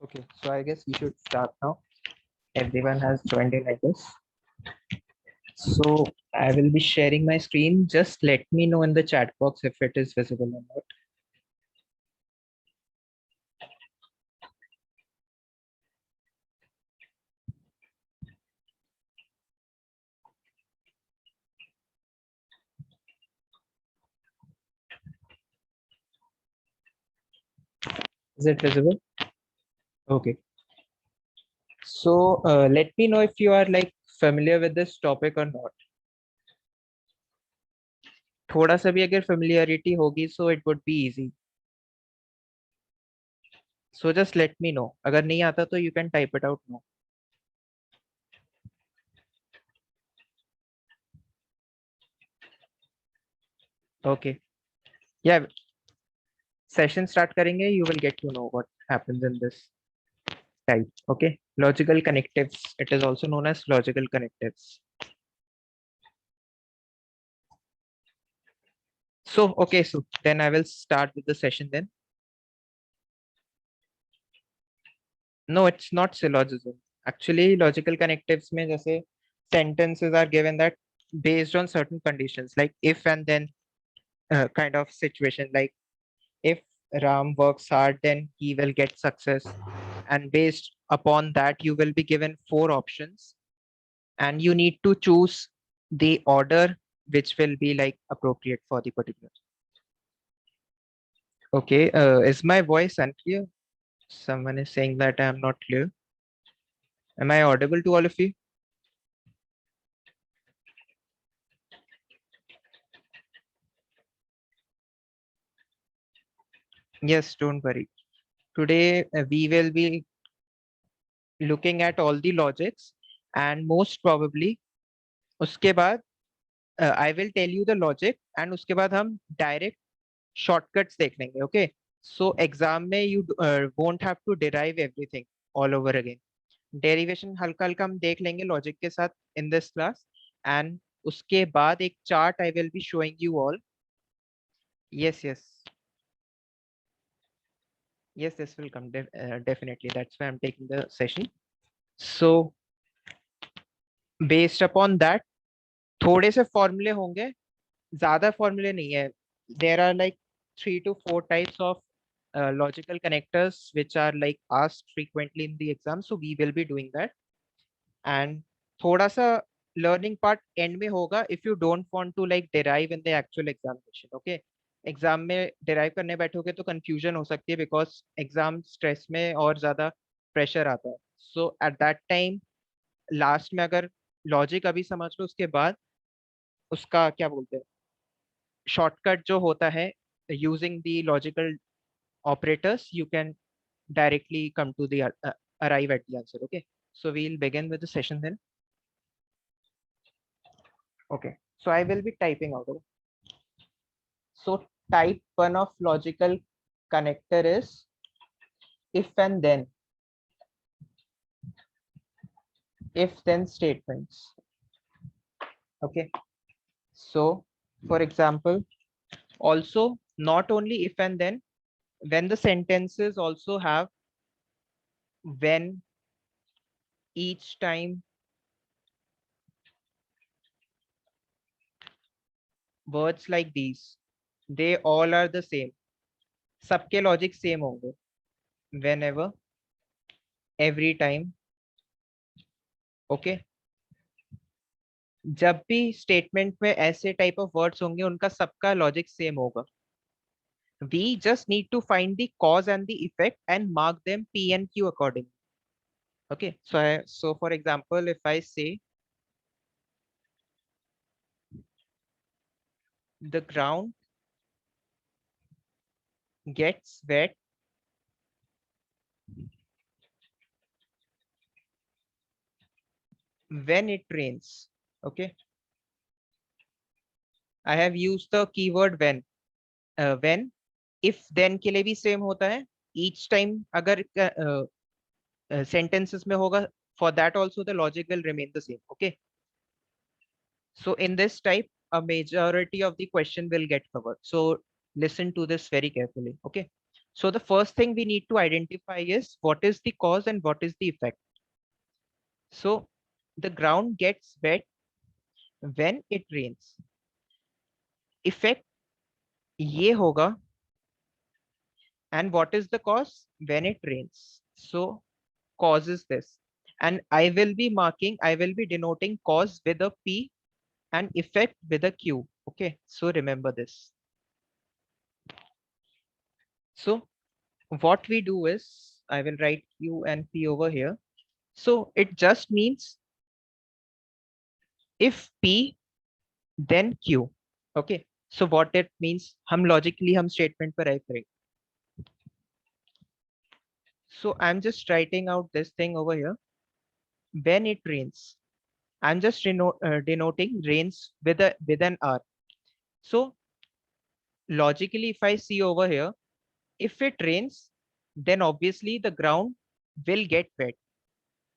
Okay, so I guess we should start now. Everyone has joined in, I guess. So I will be sharing my screen. Just let me know in the chat box if it is visible or not. Is it visible? Okay. So let me know if you are like familiar with this topic or not. थोड़ा सा भी अगर familiarity होगी, so it would be easy. So just let me know. अगर नहीं आता तो you can type it out now. Okay. Yeah. Session start करेंगे. You will get to know what happens in this type. Okay. Logical connectives. It is also known as logical connectives. So, okay. So then I will start with the session then. No, it's not syllogism. Actually, logical connectives में जैसे sentences are given that based on certain conditions, like if and then kind of situation, like if Ram works hard, then he will get success. And based upon that, you will be given four options and you need to choose the order which will be like appropriate for the particular. Okay, is my voice unclear? Someone is saying that I am not clear. Am I audible to all of you? Yes, don't worry. Today we will be looking at all the logics and most probably उसके बाद I will tell you the logic and उसके बाद हम direct shortcuts देख लेंगे. Okay, so exam में you won't have to derive everything all over again. Derivation हल्का हल्का हम देख लेंगे logic के साथ in this class and उसके बाद एक chart I will be showing you all. Yes, yes, yes, this will come definitely. That's why I'm taking the session. So based upon that थोड़े से फॉर्मूले होंगे, ज्यादा फॉर्मूले नहीं है. There are like 3 to 4 types of logical connectors which are like asked frequently in the exam, so we will be doing that. And थोड़ा सा learning part end में होगा if you don't want to like derive in the actual examination. Okay, exam में derive करने बैठोगे तो confusion हो सकती है because exam stress में और ज्यादा pressure आता है. So at that time last में अगर लॉजिक अभी समझ लो, उसके बाद उसका क्या बोलते हैं शॉर्टकट जो होता है using the logical operators, you can directly come to the arrive at the answer. Okay, so we'll begin with the session then. Okay, so I will be typing out. Okay? So type 1 of logical connector is if and then, if then statements. Okay, so for example, also not only if and then, when the sentences also have when, each time, words like these, they all are the same. सबके logic same होंगे. whenever, every time. Okay, जब भी statement में ऐसे type of words होंगे उनका सबका logic same होगा. we just need to find the cause and the effect and mark them p and q accordingly. Okay, so for example, if I say the ground gets wet when it rains. Okay, I have used the keyword when. When, if then के लिए भी same होता है. each time अगर sentences में होगा, for that also the logic will remain the same. Okay, so in this type a majority of the question will get covered, so listen to this very carefully. Okay, So the first thing we need to identify is what is the cause and what is the effect. So the ground gets wet when it rains. Effect ये होगा, and what is the cause? When it rains. So causes this, and I will be denoting cause with a P and effect with a Q. Okay, so remember this. So what we do is I will write Q and P over here. So it just means if P then Q. Okay, so what it means, हम logically हम statement पर arrive करेंगे. So I'm just writing out this thing over here. When it rains, I'm just denoting rains with an R. So logically, if I see over here, if it rains, then obviously the ground will get wet.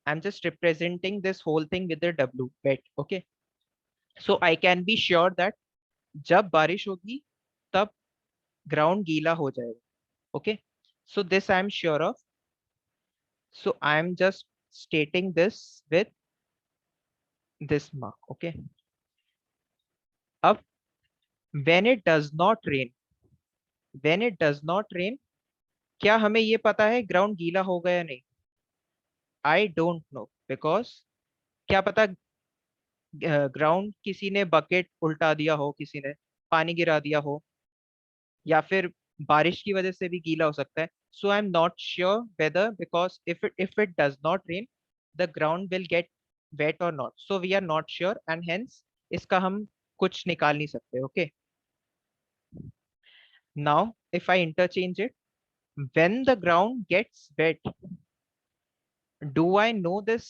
I'm just representing this whole thing with the W, wet. Okay. So I can be sure that जब बारिश होगी तब ground गीला हो जाएगा. Okay. So this I'm sure of. So I'm just stating this with this mark. Okay. Up when it does not rain, क्या हमें ये पता है ग्राउंड गीला होगा या नहीं? आई डोंट नो, बिकॉज क्या पता ग्राउंड किसी ने बकेट उल्टा दिया हो, किसी ने पानी गिरा दिया हो, या फिर बारिश की वजह से भी गीला हो सकता है. So I am not sure whether, because if it does not rain the ground will get wet और not. So we are not sure and hence इसका हम कुछ निकाल नहीं सकते. Okay, now if I interchange it, when the ground gets wet, do I know this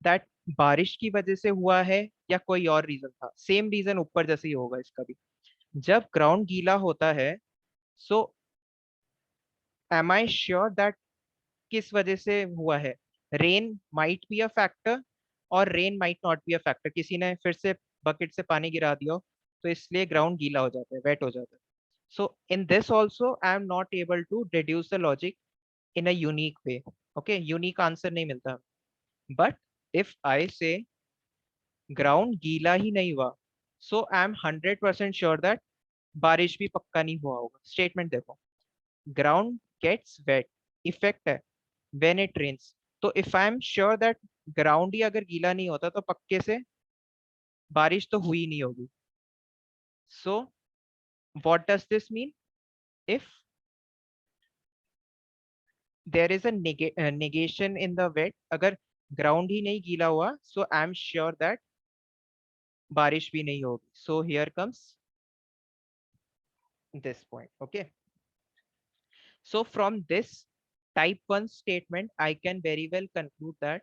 that बारिश की वजह से हुआ है या कोई और रीजन था? सेम रीजन ऊपर जैसे ही होगा इसका भी. जब ग्राउंड गीला होता है, so am I sure that किस वजह से हुआ है? Rain might be a factor और rain might not be a factor. किसी ने फिर से बकेट से पानी गिरा दिया हो, तो इसलिए ग्राउंड गीला हो जाता है, वेट हो जाता है. So in this also I am not able to deduce the logic in a unique way. Okay, unique answer नहीं मिलता. बट इफ आई से ग्राउंड गीला ही नहीं हुआ, so I am 100% sure that बारिश भी पक्का नहीं हुआ होगा. स्टेटमेंट देखो, ग्राउंड गेट्स वेट, इफेक्ट है व्हेन इट रेन्स. तो if I am sure that ground ही अगर गीला नहीं होता तो पक्के से बारिश तो हुई नहीं होगी. So what does this mean? If there is a negation in the wet, अगर ग्राउंड ही नहीं गीला हुआ, so I am sure that बारिश भी नहीं होगी. So here comes this point. Okay, so from this type 1 statement I can very well conclude that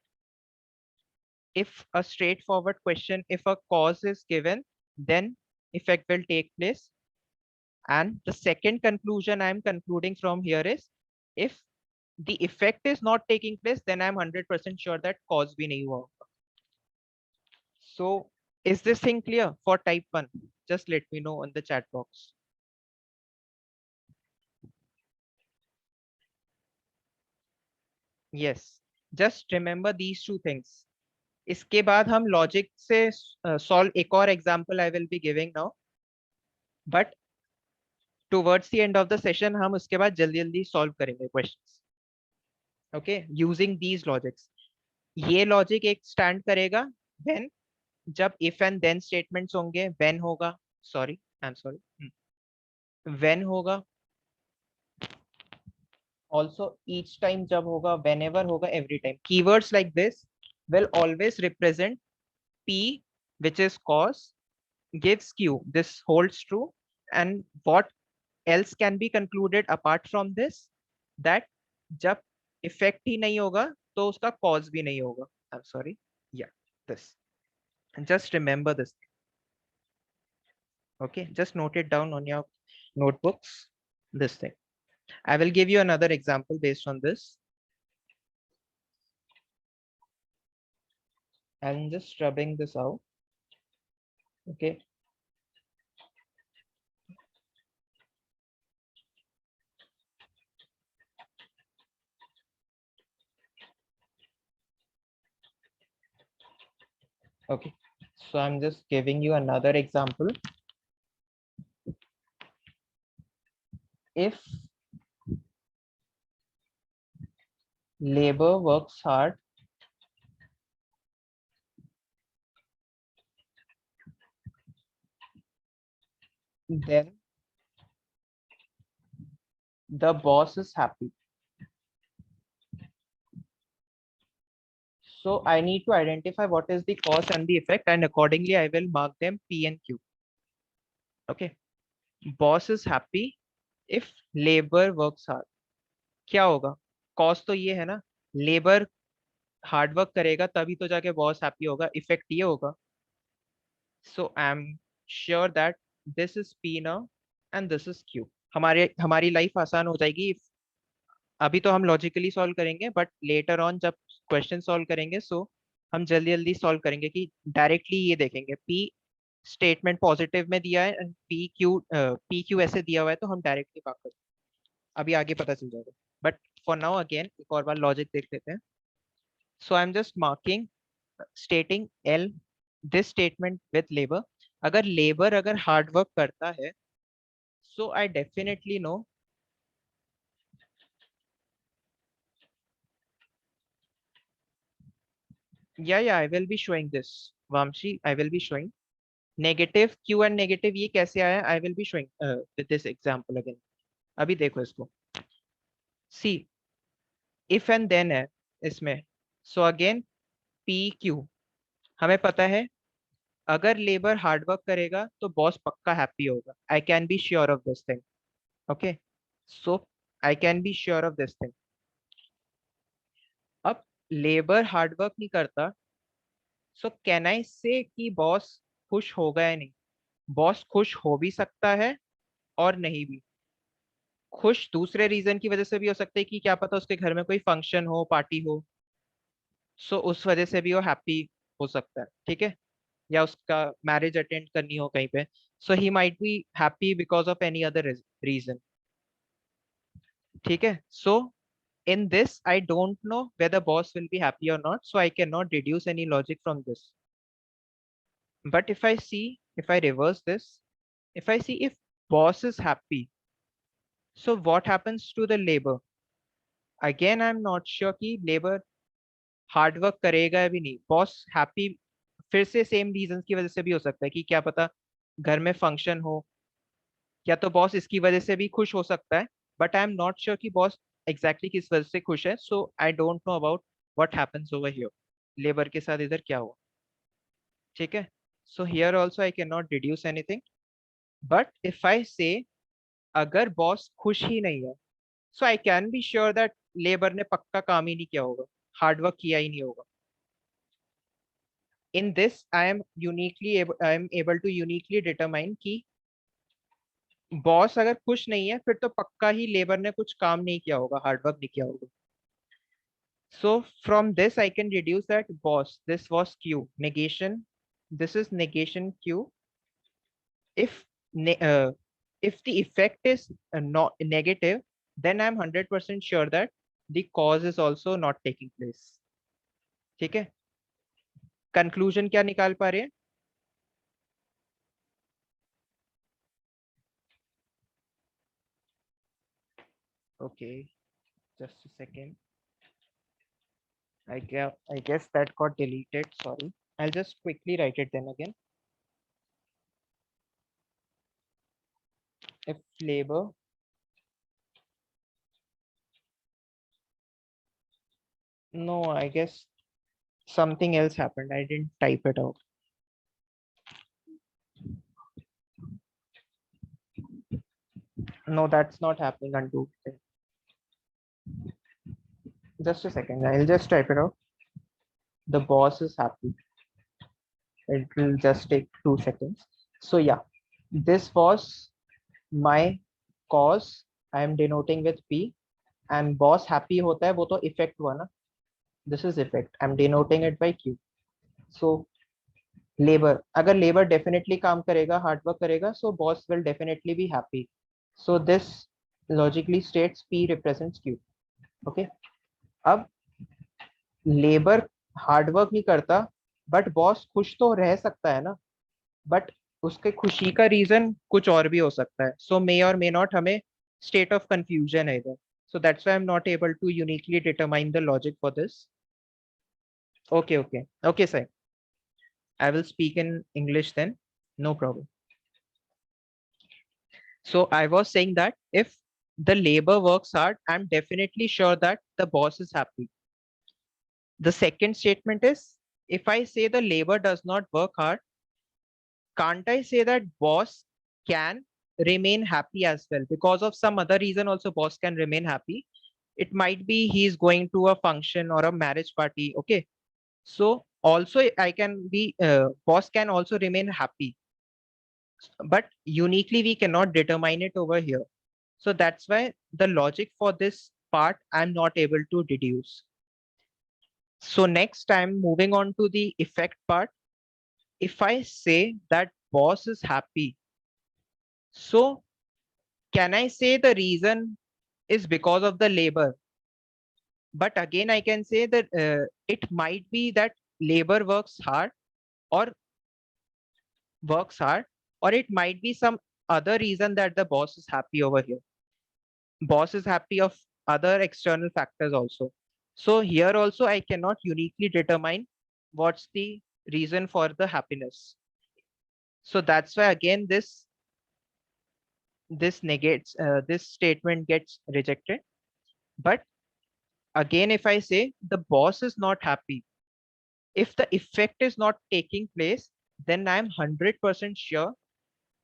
if a straightforward question, if a cause is given, then effect will take place. And the second conclusion I am concluding from here is, if the effect is not taking place, then I'm 100% sure that cause bhi nahi hua hoga. So is this thing clear for type 1? Just let me know in the chat box. Yes, just remember these two things. इसके बाद हम logic से solve एक और example I will be giving now, but towards the end of the session हम उसके बाद जल्दी जल्दी सॉल्व करेंगे questions. Okay, using these logics. ये लॉजिक एक स्टैंड करेगा व्हेन, जब इफ एंड देन स्टेटमेंट्स होंगे, व्हेन होगा, sorry I am sorry, when होगा, also each time जब होगा, whenever होगा, every time. Keywords like this will always represent P, which is cause, gives Q. This holds true. And what else can be concluded apart from this? That जब effect ही नहीं होगा तो उसका cause भी नहीं होगा. I'm sorry. Yeah, this. And just remember this. Okay, just note it down on your notebooks. This thing. I will give you another example based on this. I'm just rubbing this out. Okay. Okay, so I'm just giving you another example. If labor works hard, then the boss is happy. So I need to identify what is the cause and the effect, and accordingly I will mark them P and Q. Okay, boss is happy if labor works hard. क्या होगा? Cause तो ये है ना, labour hard work करेगा तभी तो जाके बॉस हैप्पी होगा, इफेक्ट ये होगा. So I am sure that this is P now and this is Q. हमारी लाइफ आसान हो जाएगी. अभी तो हम लॉजिकली सॉल्व करेंगे, बट लेटर ऑन जब क्वेश्चन सॉल्व करेंगे, सो हम जल्दी जल्दी सॉल्व करेंगे कि डायरेक्टली ये देखेंगे पी स्टेटमेंट पॉजिटिव में दिया है एंड पी क्यू ऐसे दिया हुआ है, तो हम डायरेक्टली बात करेंगे. अभी आगे पता चल जाएगा, बट फॉर नाउ अगेन एक और बार लॉजिक देख लेते हैं. So I am just marking stating L this statement with labour. अगर हार्ड वर्क करता है, so I definitely know. Yeah, I will be showing this, Vamshi. I will be showing negative Q and negative ये कैसे आया. I will be showing with this example again. अभी देखो इसको. See if and then है इसमें. So again P Q हमें पता है. अगर लेबर हार्डवर्क करेगा तो बॉस पक्का हैप्पी होगा. आई can be sure of this thing. Okay, so I can be sure of this thing. अब लेबर हार्डवर्क नहीं करता, सो कैन आई से कि बॉस खुश होगा या नहीं. बॉस खुश हो भी सकता है और नहीं भी. खुश दूसरे रीजन की वजह से भी हो सकता है कि क्या पता उसके घर में कोई फंक्शन हो, पार्टी हो, सो उस वजह से भी वो हैप्पी हो सकता है. ठीक है, या उसका मैरिज अटेंड करनी हो कहीं पे, so he might be happy because of any other reason. ठीक है, so in this I don't know whether boss will be happy or not, so I cannot deduce any logic from this. But if I reverse this, if I see if boss is happy, so what happens to the labor? Again I'm not sure कि labor hard work करेगा या भी नहीं. Boss happy फिर से same reason की वजह से भी हो सकता है कि क्या पता घर में फंक्शन हो, या तो बॉस इसकी वजह से भी खुश हो सकता है. But I am not sure कि बॉस एग्जैक्टली किस वजह से खुश है. So I don't know about what happens over here. Labour के साथ इधर क्या हुआ. ठीक है, so here also I can not deduce anything. But if I say अगर बॉस खुश ही नहीं है, so I can be sure that labour ने पक्का काम ही नहीं किया होगा, हार्डवर्क किया ही नहीं होगा. In this I am able to uniquely determine कि बॉस अगर खुश नहीं है, फिर तो पक्का ही लेबर ने कुछ काम नहीं किया होगा, हार्डवर्क नहीं किया होगा. So from this I can deduce that boss, this was Q. Negation, this is negation Q. If if the effect is not negative, then I'm 100% sure that the cause is also not taking place. ठीक है, conclusion क्या निकाल पा रहे हैं. Okay, just a second. I guess that got deleted. Sorry. I'll just quickly write it then again. If labor no, I guess something else happened. I didn't type it out. No, that's not happening. Undo. Just a second. I'll just type it out. The boss is happy. It will just take 2 seconds. So yeah, this was my cause. I am denoting with P, and boss happy होता है वो तो effect हुआ ना. This is effect. I'm denoting it by Q. So labour, अगर labour definitely काम करेगा, hard work करेगा, so boss will definitely be happy. So this logically states P represents Q. Okay, अब लेबर हार्डवर्क नहीं करता, बट बॉस खुश तो रह सकता है ना, बट उसके खुशी का रीजन कुछ और भी हो सकता है. सो मे और मे नॉट, हमें स्टेट ऑफ कंफ्यूजन है इधर. So that's why I'm not able to uniquely determine the logic for this. Okay, okay, okay, sir. I will speak in English then. No problem. So I was saying that if the labor works hard, I'm definitely sure that the boss is happy. The second statement is, if I say the labor does not work hard, can't I say that boss can remain happy as well? Because of some other reason, also boss can remain happy. It might be he's going to a function or a marriage party. Okay. So also I can be, boss can also remain happy, but uniquely we cannot determine it over here. So that's why the logic for this part I'm not able to deduce. So next I'm moving on to the effect part. If I say that boss is happy, so can I say the reason is because of the labor? But again, I can say that it might be that labor or works hard, or it might be some other reason that the boss is happy over here. Boss is happy of other external factors also. So here also I cannot uniquely determine what's the reason for the happiness. So that's why again this negates, this statement gets rejected. But again, if I say the boss is not happy, if the effect is not taking place, then I'm 100% sure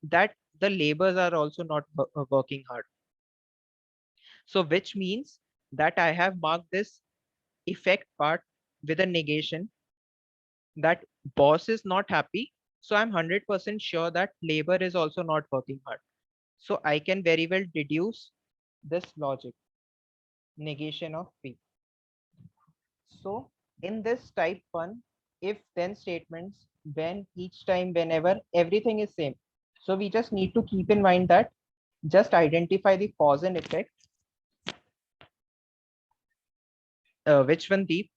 that the labors are also not working hard. So which means that I have marked this effect part with a negation, that boss is not happy. So I'm 100% sure that labor is also not working hard. So I can very well deduce this logic, negation of P. So in this type 1, if then statements, when, each time, whenever, everything is same. So we just need to keep in mind that just identify the cause and effect. Which one, Deep?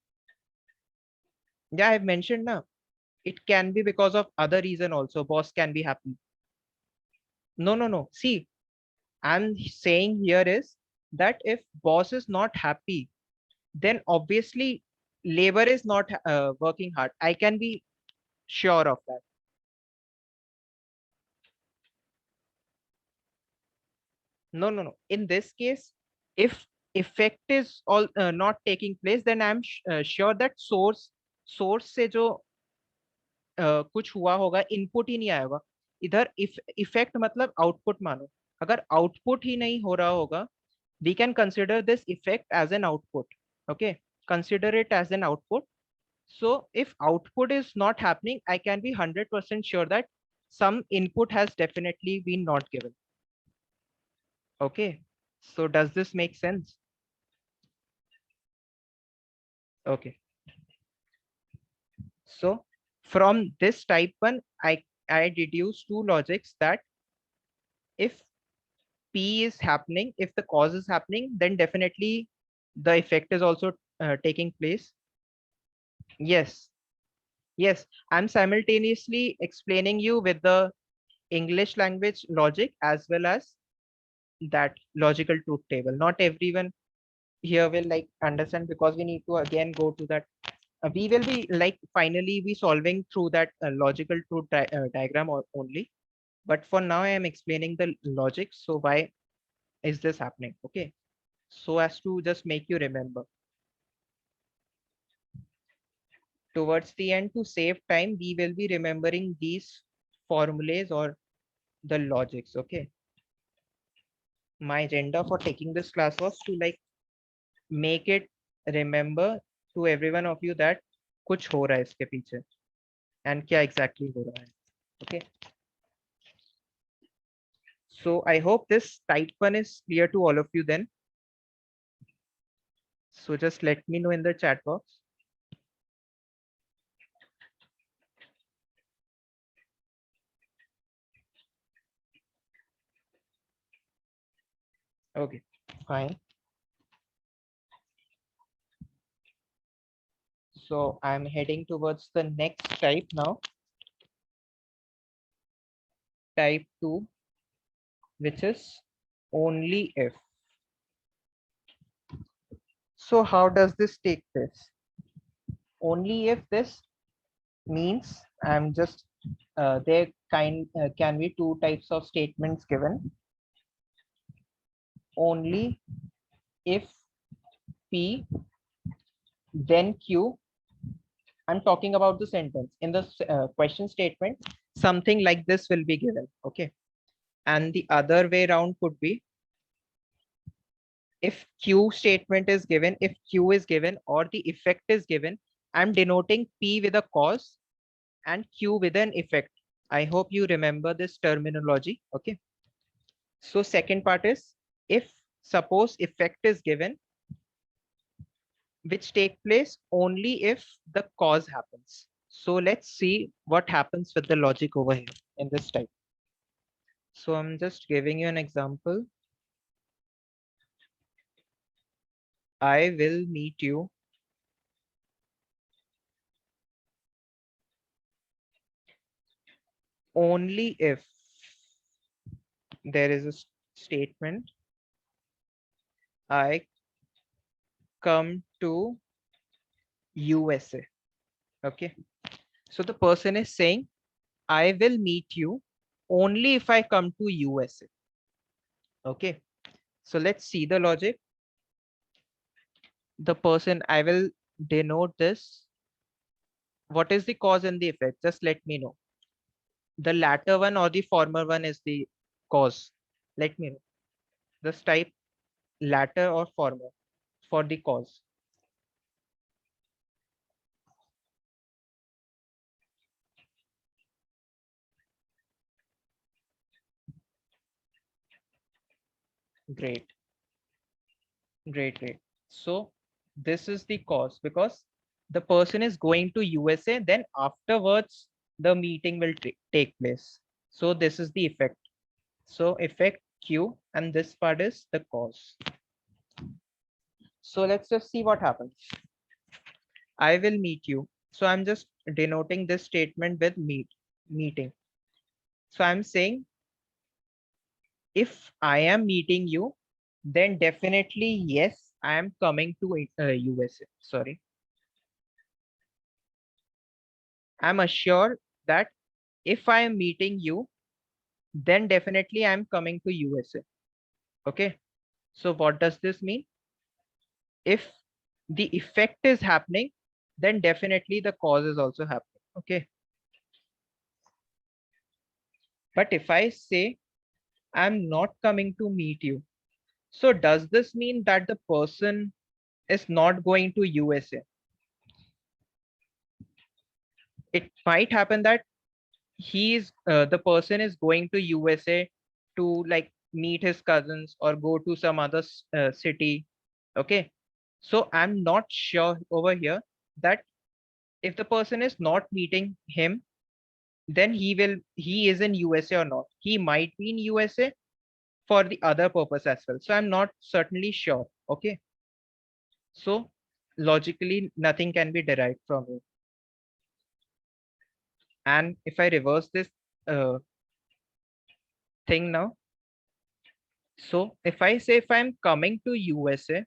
Yeah, I've mentioned now. It can be because of other reason also. Boss can be happy. No, no, no. See, I'm saying here is that if boss is not happy, then obviously labor is not working hard. I can be sure of that. No, no, no. In this case, if effect is all not taking place, then I'm sure that source से जो कुछ हुआ होगा, input ही नहीं आया होगा इधर. Effect मतलब आउटपुट मानो. अगर आउटपुट ही नहीं हो रहा होगा, we can consider this effect as an output. Okay, consider it as an output. So if output is not happening, I can be 100% sure that some input has definitely been not given. Okay, so does this make sense? Okay, so from this type 1, I deduce two logics, that if P is happening, if the cause is happening, then definitely the effect is also taking place. Yes, yes, I'm simultaneously explaining you with the English language logic as well as that logical truth table. Not everyone here will like understand, because we need to again go to that. We will be like finally be solving through that logical truth diagram only. But for now, I am explaining the logic. So why is this happening? Okay. So as to just make you remember. Towards the end, to save time, we will be remembering these formulas or the logics. Okay. My agenda for taking this class was to like make it remember to every one of you that कुछ हो रहा है इसके पीछे and क्या exactly हो रहा है. Okay. So I hope this type 1 is clear to all of you then. So just let me know in the chat box. Okay, fine. So I'm heading towards the next type now, type 2, which is only if. So how does this take place? Only if this means I'm just there can be two types of statements given. Only if P then Q. I'm talking about the sentence. In the question statement, something like this will be given. Okay. And the other way around could be if Q statement is given, if Q is given or the effect is given, I'm denoting P with a cause and Q with an effect. I hope you remember this terminology. Okay. So second part is if suppose effect is given, which take place only if the cause happens. So let's see what happens with the logic over here in this type. So I'm just giving you an example. I will meet you only if there is a statement I come to USA. Okay. So the person is saying I will meet you only if I come to USA. Okay. So let's see the logic. The person, I will denote this. What is the cause and the effect? Just let me know. The latter one or the former one is the cause. Let me know. Just type latter or former for the cause. Great. Great. So this is the cause because the person is going to USA, then afterwards the meeting will take place. So this is the effect. So effect Q and this part is the cause. So let's just see what happens. I will meet you. So I'm just denoting this statement with meeting. So I'm saying if I am meeting you, then definitely yes, I am coming to USA. Sorry. I'm assured that if I am meeting you, then definitely I'm coming to USA. Okay. So what does this mean? If the effect is happening, then definitely the cause is also happening. Okay. But if I say I'm not coming to meet you, so does this mean that the person is not going to USA? It might happen that the person is going to USA to like meet his cousins or go to some other city. Okay. So I'm not sure over here that if the person is not meeting him, then he is in USA or not. He might be in USA for the other purpose as well. So I'm not certainly sure. Okay. So logically, nothing can be derived from it. And if I reverse this uh, thing now, so if I say if I'm coming to USA,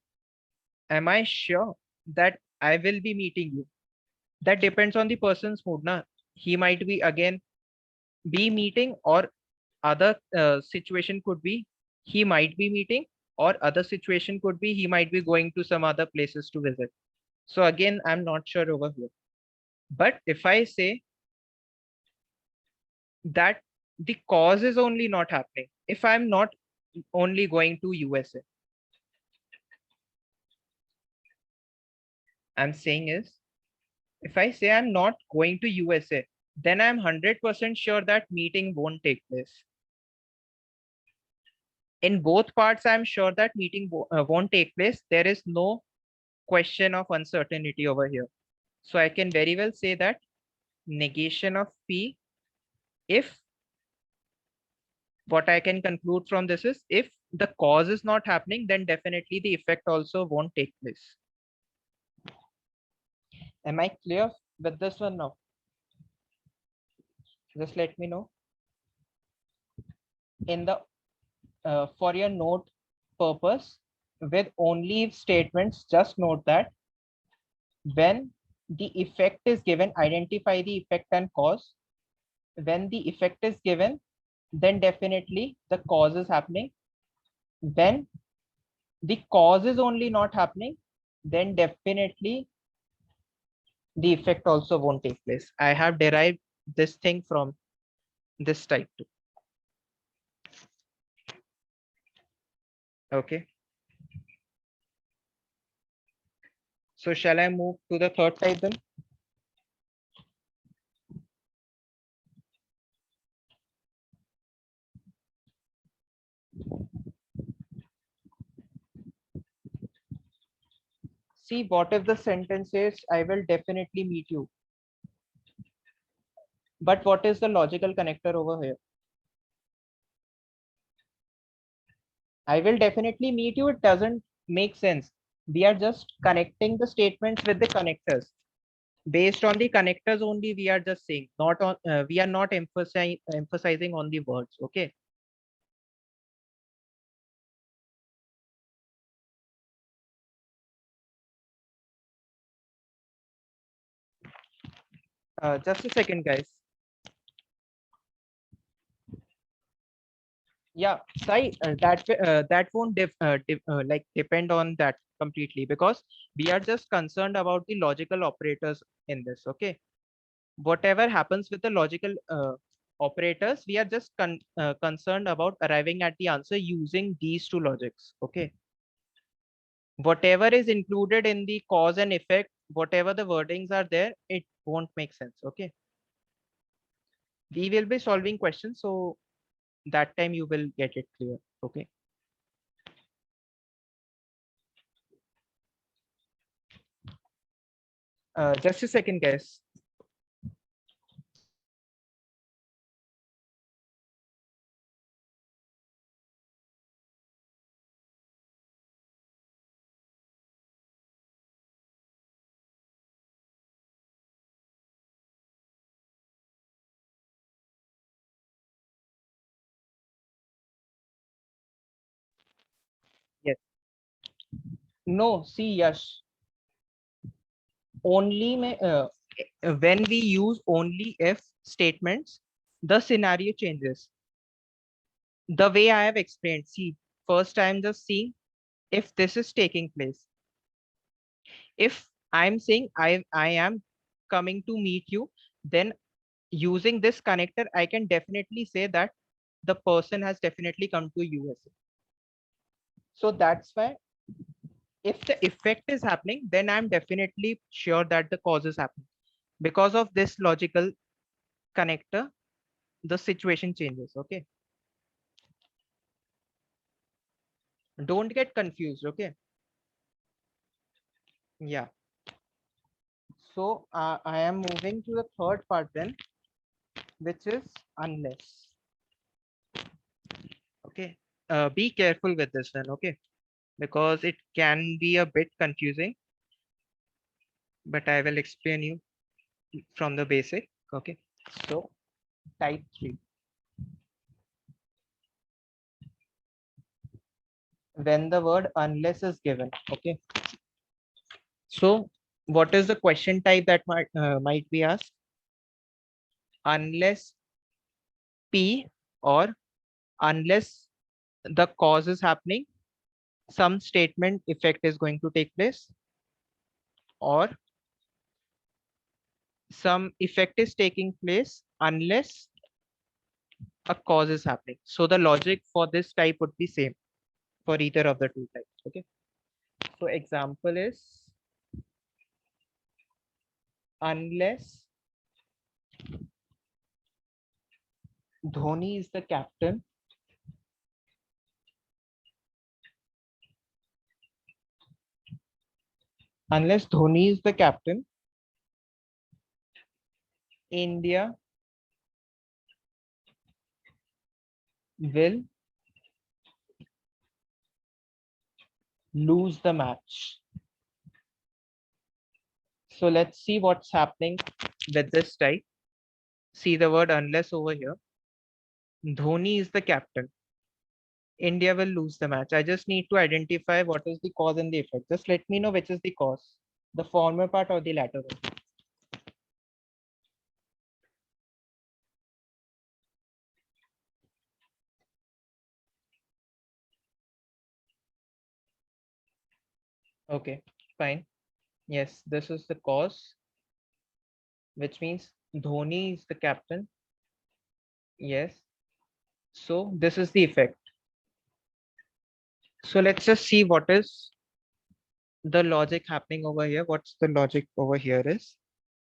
am I sure that I will be meeting you? That depends on the person's mood. Na? He might be again be meeting or other situation could be he might be meeting or other situation could be he might be going to some other places to visit. So again, I'm not sure over here. But if I say that the cause is only not happening, if I'm not only going to USA, I'm saying is if I say I'm not going to USA, then I'm 100% sure that meeting won't take place. In both parts, I'm sure that meeting won't take place. There is no question of uncertainty over here. So I can very well say that negation of P, if what I can conclude from this is if the cause is not happening, then definitely the effect also won't take place. Am I clear with this one now? Just let me know. In the for your note purpose, with only if statements, just note that when the effect is given, identify the effect and cause. When the effect is given, then definitely the cause is happening. When the cause is only not happening, then definitely the effect also won't take place. I have derived this thing from this type too. Okay. So shall I move to the third type then? See, what if the sentence says, I will definitely meet you. But what is the logical connector over here? I will definitely meet you. It doesn't make sense. We are just connecting the statements with the connectors. Based on the connectors only, we are just saying, not on, we are not emphasizing on the words. Okay. Just a second, guys. Yeah, Sai, that won't like depend on that completely, because we are just concerned about the logical operators in this. Okay, whatever happens with the logical operators, we are just concerned about arriving at the answer using these two logics. Okay, whatever is included in the cause and effect, whatever the wordings are there, it won't make sense. Okay, we will be solving questions, so that time you will get it clear. Okay. Just a second, guys. Yes. No, see, Yash, only when we use only if statements, the scenario changes. The way I have explained, see, first I'm just seeing if this is taking place. If I'm saying I am coming to meet you, then using this connector, I can definitely say that the person has definitely come to USA. So that's why if the effect is happening, then I'm definitely sure that the cause is happening. Because of this logical connector, the situation changes. Okay, don't get confused. Okay, yeah. So I am moving to the third part then, which is unless. Okay, be careful with this one. Okay, because it can be a bit confusing, but I will explain you from the basic. Okay, so type 3, when the word unless is given. Okay, so what is the question type that might be asked? Unless P, or unless the cause is happening, some statement effect is going to take place, or some effect is taking place unless a cause is happening. So the logic for this type would be same for either of the two types. Okay. So example is, unless Dhoni is the captain, unless Dhoni is the captain, India will lose the match. So let's see what's happening with this type. See the word unless over here. Dhoni is the captain. India will lose the match. I just need to identify what is the cause and the effect. Just let me know which is the cause, the former part or the latter one. Okay, fine. Yes, this is the cause, which means Dhoni is the captain. Yes. So this is the effect. So let's just see what is the logic happening over here. What's the logic over here is.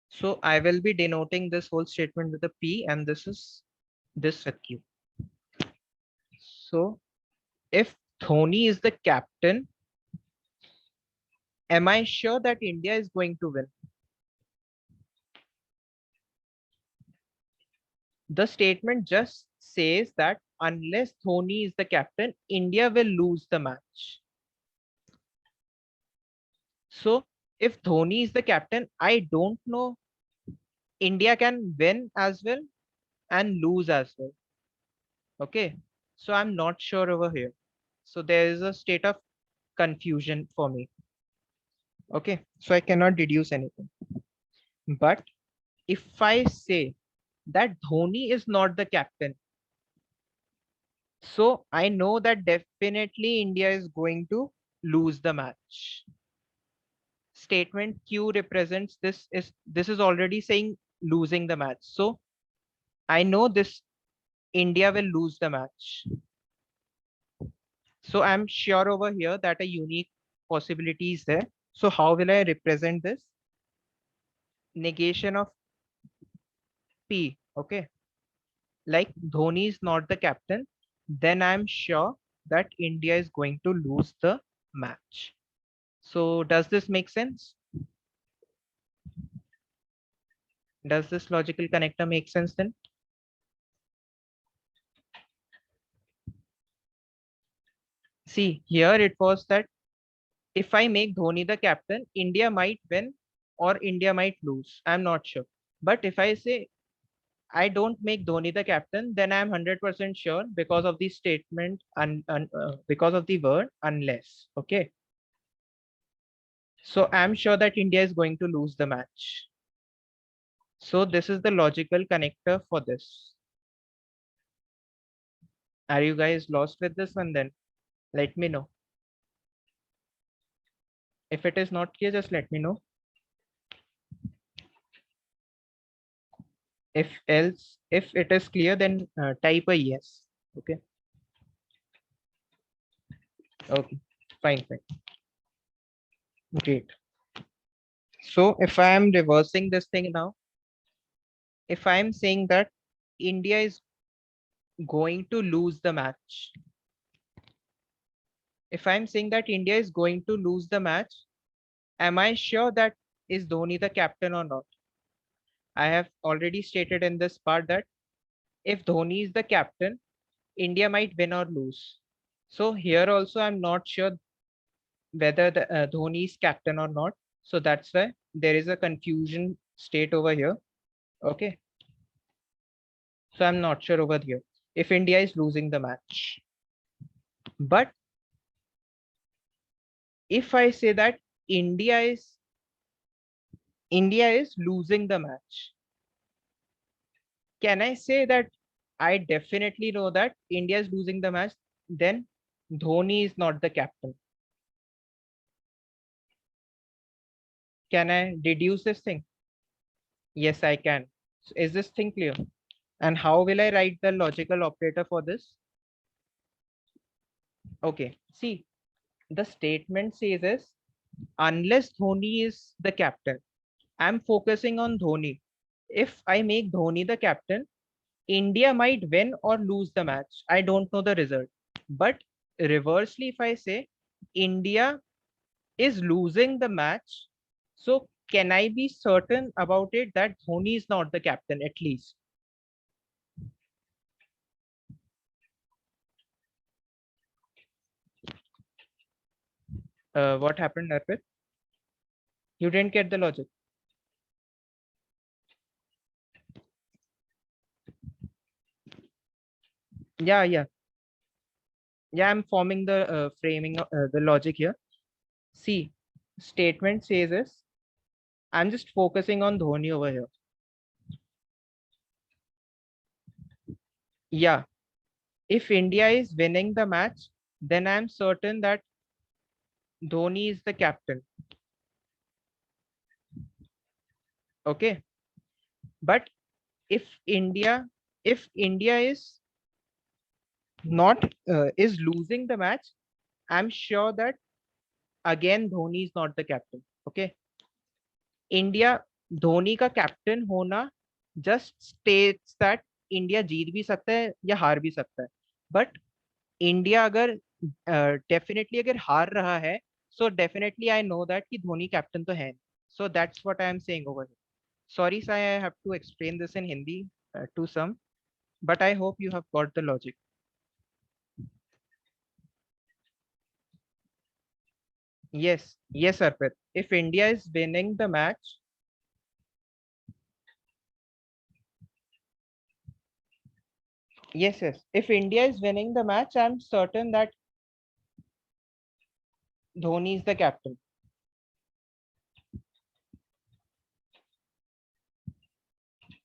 So I will be denoting this whole statement with a P and this is this with Q. So if Dhoni is the captain, am I sure that India is going to win? The statement just says that unless Dhoni is the captain, India will lose the match. So if Dhoni is the captain, I don't know, India can win as well and lose as well. Okay, so I'm not sure over here. So there is a state of confusion for me. Okay, so I cannot deduce anything. But if I say that Dhoni is not the captain, so I know that definitely India is going to lose the match. Statement Q represents this is already saying losing the match. So I know this India will lose the match. So I'm sure over here that a unique possibility is there. So how will I represent this? Negation of P. Okay. Like Dhoni is not the captain, then I'm sure that India is going to lose the match. So does this make sense? Does this logical connector make sense then? See, here it was that if I make Dhoni the captain, India might win or India might lose. I'm not sure. But if I say I don't make Dhoni the captain, then I'm 100% sure because of the statement and because of the word unless. Okay. So I'm sure that India is going to lose the match. So this is the logical connector for this. Are you guys lost with this one then? Let me know. If it is not clear, just let me know. If it is clear, then type a yes. Okay. Okay. Fine. Fine. Great. So if I am reversing this thing now, if I am saying that India is going to lose the match, if I'm saying that India is going to lose the match, am I sure that is Dhoni the captain or not? I have already stated in this part that if Dhoni is the captain, India might win or lose. So here also I'm not sure whether the Dhoni is captain or not. So that's why there is a confusion state over here. Okay. So I'm not sure over here if India is losing the match. But if I say that India is India is losing the match, can I say that I definitely know that India is losing the match? Then Dhoni is not the captain. Can I deduce this thing? Yes, I can. So is this thing clear? And how will I write the logical operator for this? Okay, see, the statement says is unless Dhoni is the captain, I'm focusing on Dhoni. If I make Dhoni the captain, India might win or lose the match. I don't know the result. But reversely, if I say India is losing the match, so can I be certain about it that Dhoni is not the captain at least? What happened, Arpit? You didn't get the logic. Yeah. I'm forming the framing the logic here. See, statement says is I'm just focusing on Dhoni over here. Yeah, if India is winning the match, then I'm certain that Dhoni is the captain. Okay, but if India if India is not is losing the match, I'm sure that again Dhoni is not the captain. Okay, India Dhoni का captain होना just states that India जीत भी सकता है या हार भी सकता है, बट इंडिया अगर डेफिनेटली अगर हार रहा है, so definitely I know that कि धोनी कैप्टन तो है. So that's what I am saying over here. Sorry Sai, I have to explain this in Hindi to some, but I hope you have got the logic. Yes, Arpit, if India is winning the match, yes, if India is winning the match, I'm certain that Dhoni is the captain.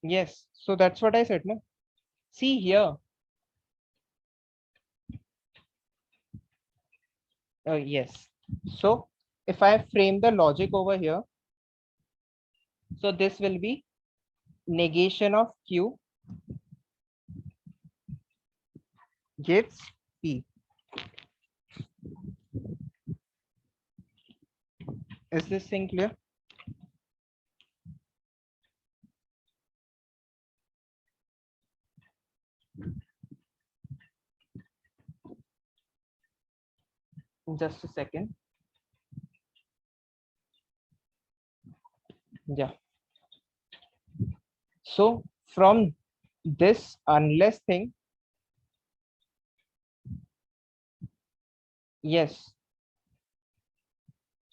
Yes, so that's what I said, no? See here. Yes. So if I frame the logic over here, so this will be negation of Q gives P. Is this thing clear? Just a second. Yeah. So from this unless thing, yes,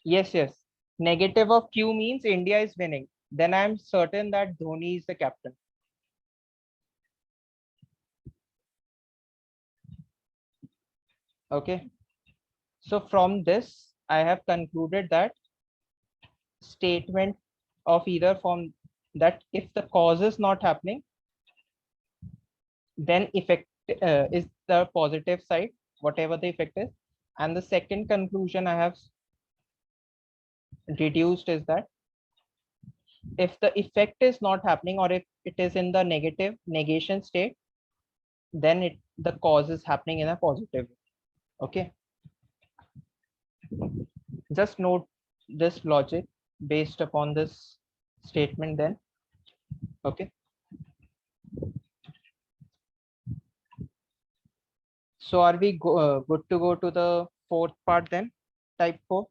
yes. Negative of Q means India is winning. Then I'm certain that Dhoni is the captain. Okay. So from this, I have concluded that statement of either form, that if the cause is not happening, then effect is the positive side, whatever the effect is. And the second conclusion I have deduced is that if the effect is not happening, or if it is in the negative negation state, then the cause is happening in a positive way. Okay, just note this logic based upon this statement then. Okay, so are we good to go to the fourth part then, type 4?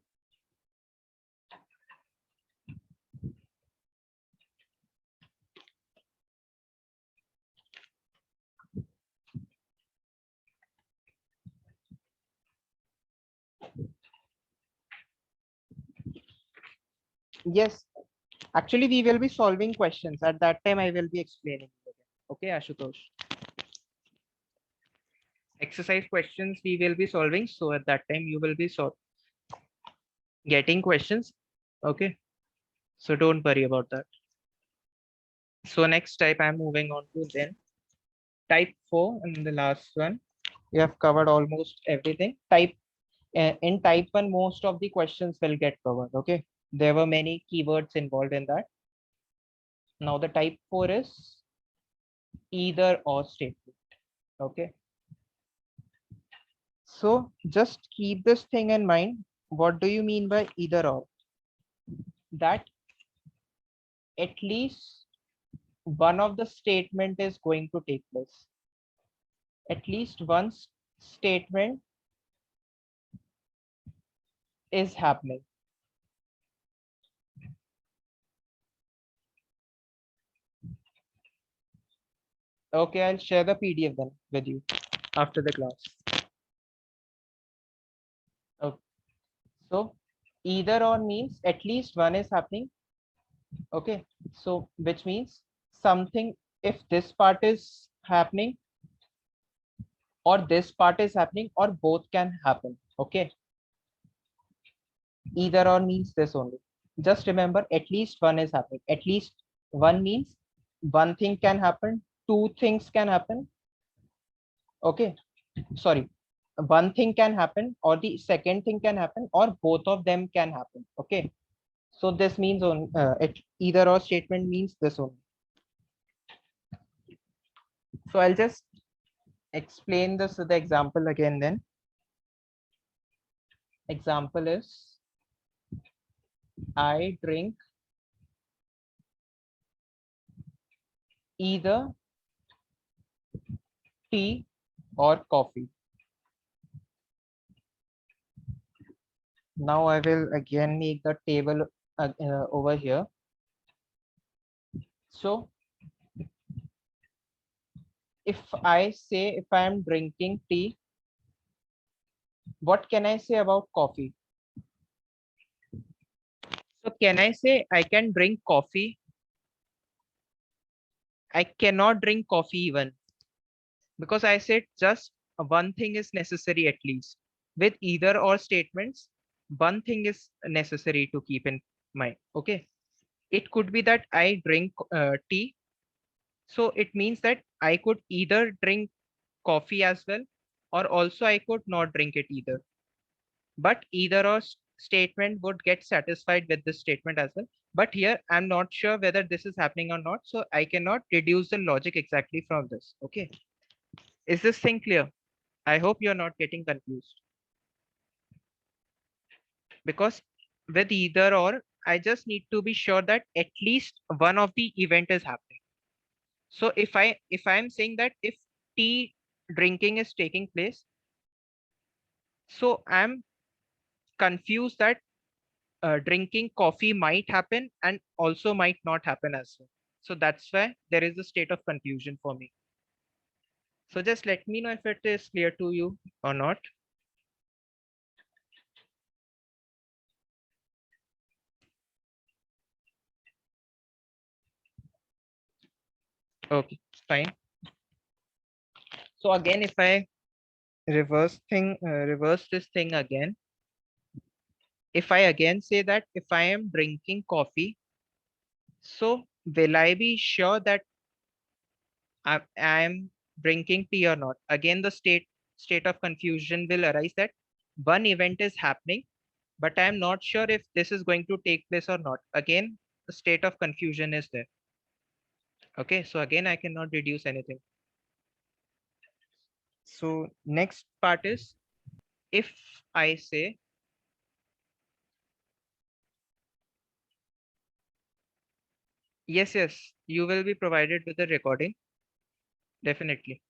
Yes, actually we will be solving questions at that time. I will be explaining. Okay, Ashutosh, exercise questions we will be solving, so at that time you will be getting questions. Okay, so don't worry about that. So next type I'm moving on to then type 4, and the last one we have covered almost everything. In type 1 most of the questions will get covered. Okay, there were many keywords involved in that. Now the type 4 is either or statement. Okay, so just keep this thing in mind. What do you mean by either or? That at least one of the statement is going to take place. At least one statement is happening. Okay, I'll share the PDF then with you after the class. Okay. So either or means at least one is happening. Okay, so which means something, if this part is happening, or this part is happening, or both can happen. Okay, either or means this only. Just remember, at least one is happening. At least one means one thing can happen, two things can happen. Okay, sorry, one thing can happen, or the second thing can happen, or both of them can happen. Okay, so this means on either or statement means this only. So I'll just explain this with the example again. Then example is, I drink either tea or coffee. Now I will again make the table over here. So if I say, if I am drinking tea, what can I say about coffee? So can I say I can drink coffee? I cannot drink coffee even, because I said just one thing is necessary at least. With either or statements, one thing is necessary to keep in mind. Okay, it could be that I drink tea, so it means that I could either drink coffee as well, or also I could not drink it either. But either or statement would get satisfied with this statement as well. But here I'm not sure whether this is happening or not, so I cannot deduce the logic exactly from this. Okay, is this thing clear? I hope you're not getting confused, because with either or, I just need to be sure that at least one of the event is happening. So if I'm saying that if tea drinking is taking place, so I'm confused that drinking coffee might happen and also might not happen as well. So that's why there is a state of confusion for me. So just let me know if it is clear to you or not. Okay, fine. So again, if I reverse this thing again, if I again say that if I am drinking coffee, so will I be sure that I am drinking tea or not? Again, the state of confusion will arise that one event is happening, but I am not sure if this is going to take place or not. Again, the state of confusion is there. Okay, so again, I cannot deduce anything. So next part is, if I say, yes, you will be provided with the recording, definitely.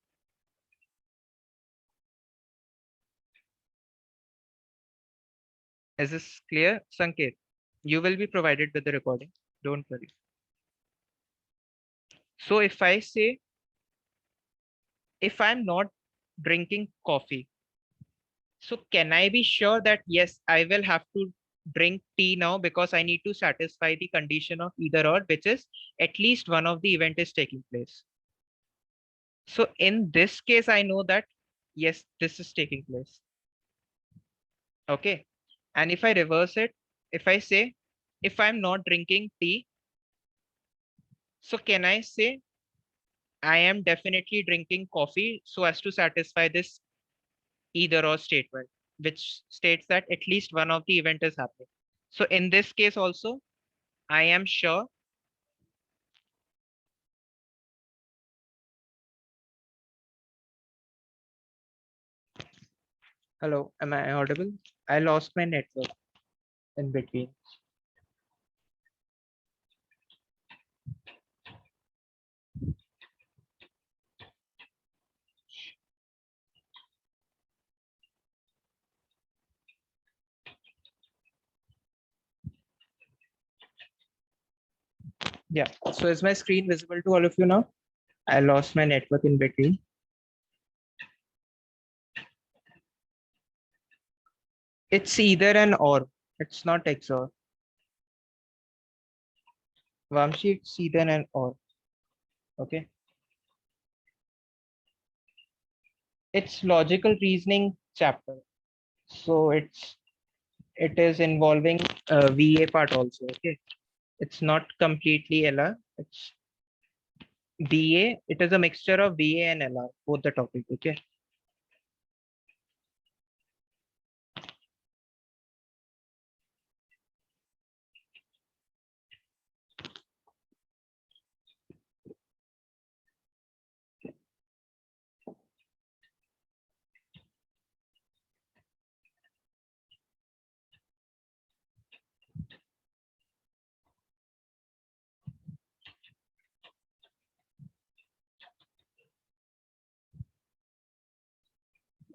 Is this clear, Sanket? You will be provided with the recording. Don't worry. So if I say, if I'm not drinking coffee, so can I be sure that yes, I will have to drink tea now because I need to satisfy the condition of either or, which is at least one of the event is taking place. So in this case, I know that yes, this is taking place. Okay. And if I reverse it, if I say, if I'm not drinking tea, so can I say I am definitely drinking coffee so as to satisfy this either or statement, which states that at least one of the event is happening. So in this case also, I am sure. Hello, am I audible? I lost my network in between. Yeah, so is my screen visible to all of you now? I lost my network in between. It's either an or, it's not XOR. Vamshi, it's either an or. Okay. It's logical reasoning chapter. So it is involving VA part also. Okay. It's not completely LR. It's VA. It is a mixture of VA and LR, both the topic. Okay.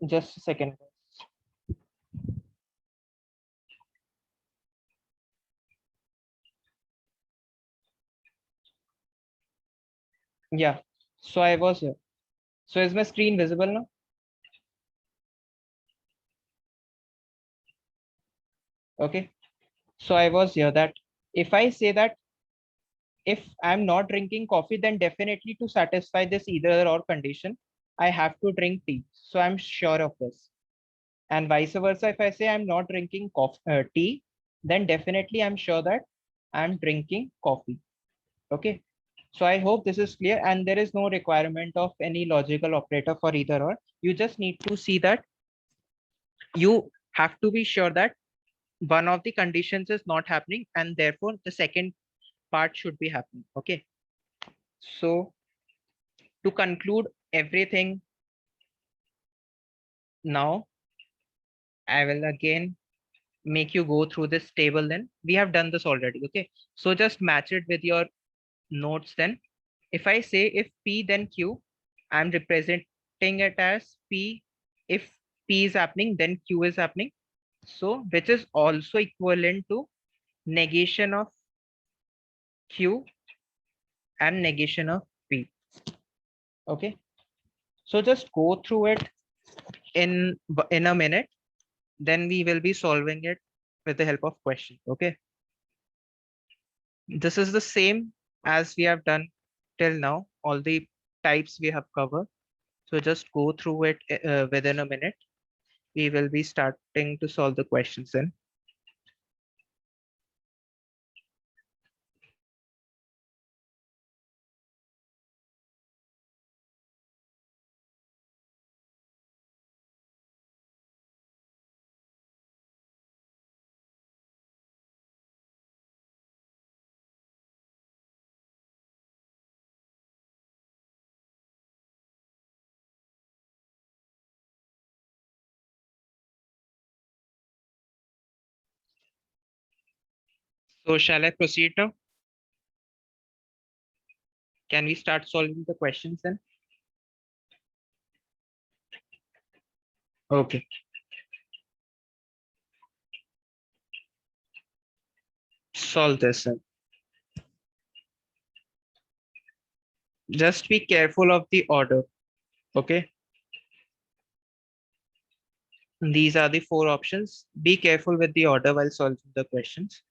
Just a second. Yeah. So I was here. So is my screen visible now? Okay. So I was here that if I say that if I'm not drinking coffee, then definitely to satisfy this either or condition, I have to drink tea. So I'm sure of this. And vice versa, if I say I'm not drinking tea, then definitely I'm sure that I'm drinking coffee. Okay. So I hope this is clear and there is no requirement of any logical operator for either or. You just need to see that you have to be sure that one of the conditions is not happening and therefore the second part should be happening. Okay. So to conclude everything now, I will again make you go through this table then. We have done this already. Okay. So just match it with your notes then. If I say if P then Q, I'm representing it as P. If P is happening, then Q is happening. So which is also equivalent to negation of Q and negation of P. Okay. So just go through it in a minute. Then we will be solving it with the help of questions. Okay. This is the same as we have done till now. All the types we have covered. So just go through it within a minute. We will be starting to solve the questions then. So shall I proceed now? Can we start solving the questions then? Okay. Solve this then. Just be careful of the order. Okay. These are the four options. Be careful with the order while solving the questions.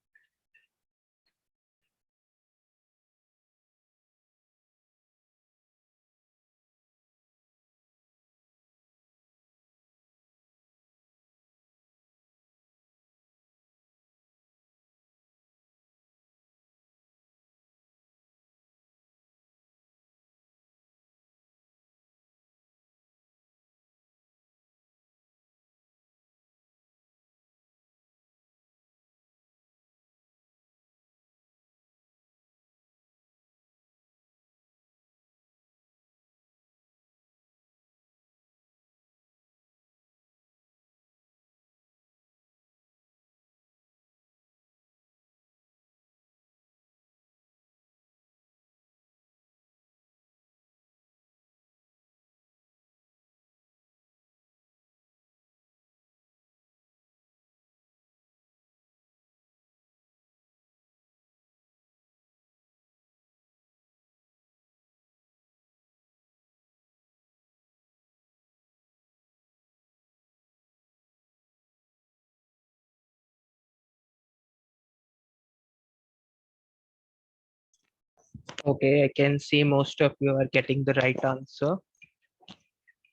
Okay, I can see most of you are getting the right answer.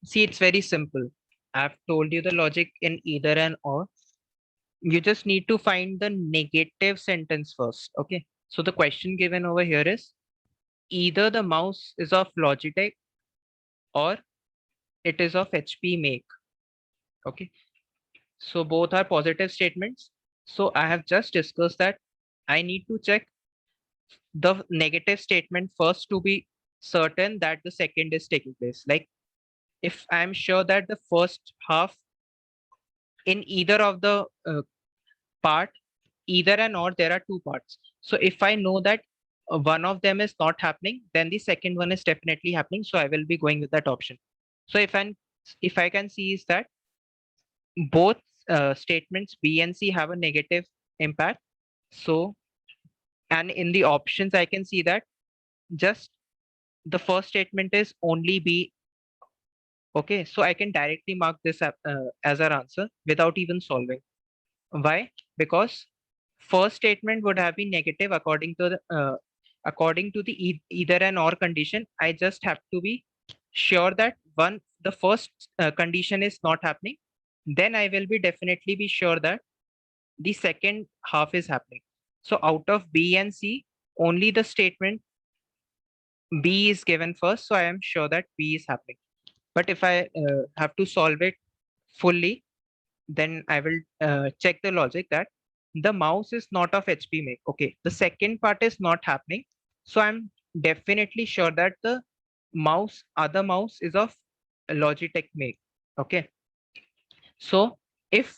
See, it's very simple. I've told you the logic in either and or. You just need to find the negative sentence first. Okay. So the question given over here is either the mouse is of Logitech or it is of HP make. Okay. So both are positive statements. So I have just discussed that I need to check the negative statement first to be certain that the second is taking place. Like if I'm sure that the first half in either of the part, either and or there are two parts. So if I know that one of them is not happening, then the second one is definitely happening. So I will be going with that option. So if I can see is that both statements B and C have a negative impact. So and in the options I can see that just the first statement is only B. Okay, so I can directly mark this as our answer without even solving. Why? Because first statement would have been negative according to the either and or condition. I just have to be sure that the first condition is not happening. Then I will be definitely be sure that the second half is happening. So out of B and C, only the statement B is given first. So I am sure that B is happening. But if I have to solve it fully, then I will check the logic that the mouse is not of HP make. Okay, the second part is not happening. So I'm definitely sure that the other mouse is of Logitech make. Okay, so if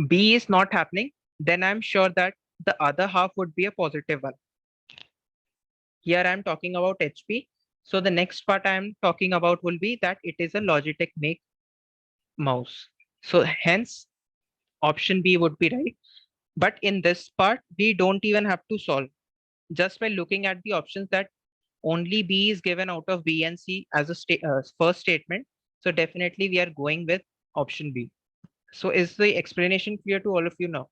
B is not happening, then I'm sure that the other half would be a positive one. Here I'm talking about HP. So the next part I'm talking about will be that it is a Logitech make mouse. So hence option B would be right. But in this part, we don't even have to solve. Just by looking at the options that only B is given out of B and C as a first statement. So definitely we are going with option B. So is the explanation clear to all of you now?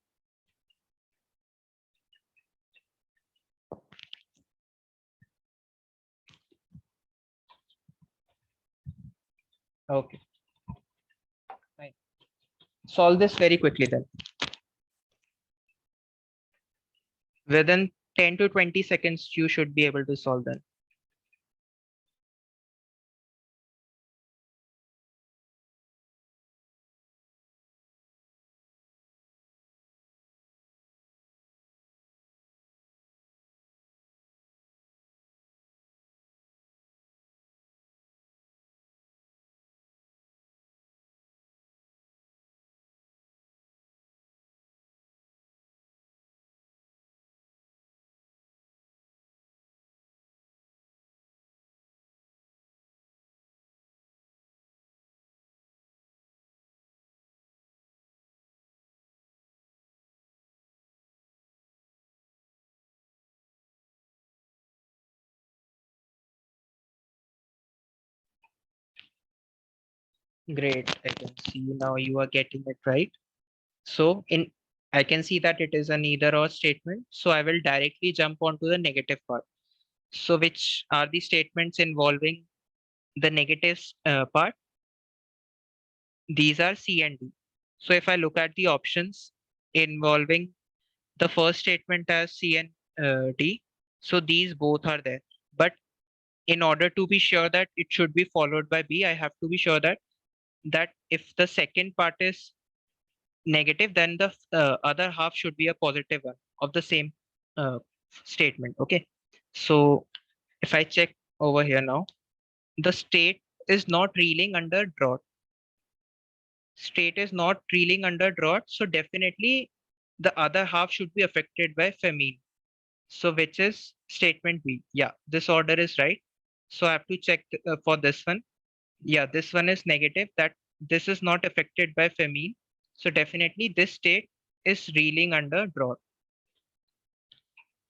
Okay, fine. Solve this very quickly then. Within 10 to 20 seconds, you should be able to solve them. Great. I can see now you are getting it right. So I can see that it is an either or statement. So I will directly jump onto the negative part. So which are the statements involving the negative part? These are C and D. So if I look at the options involving the first statement as C and D, so these both are there. But in order to be sure that it should be followed by B, I have to be sure that if the second part is negative, then the other half should be a positive one of the same uh, statement. Okay. So if I check over here now, the state is not reeling under drought. State is not reeling under drought. So definitely the other half should be affected by famine. So which is statement B. Yeah, this order is right. So I have to check for this one. Yeah, this one is negative, that this is not affected by famine. So definitely this state is reeling under drought.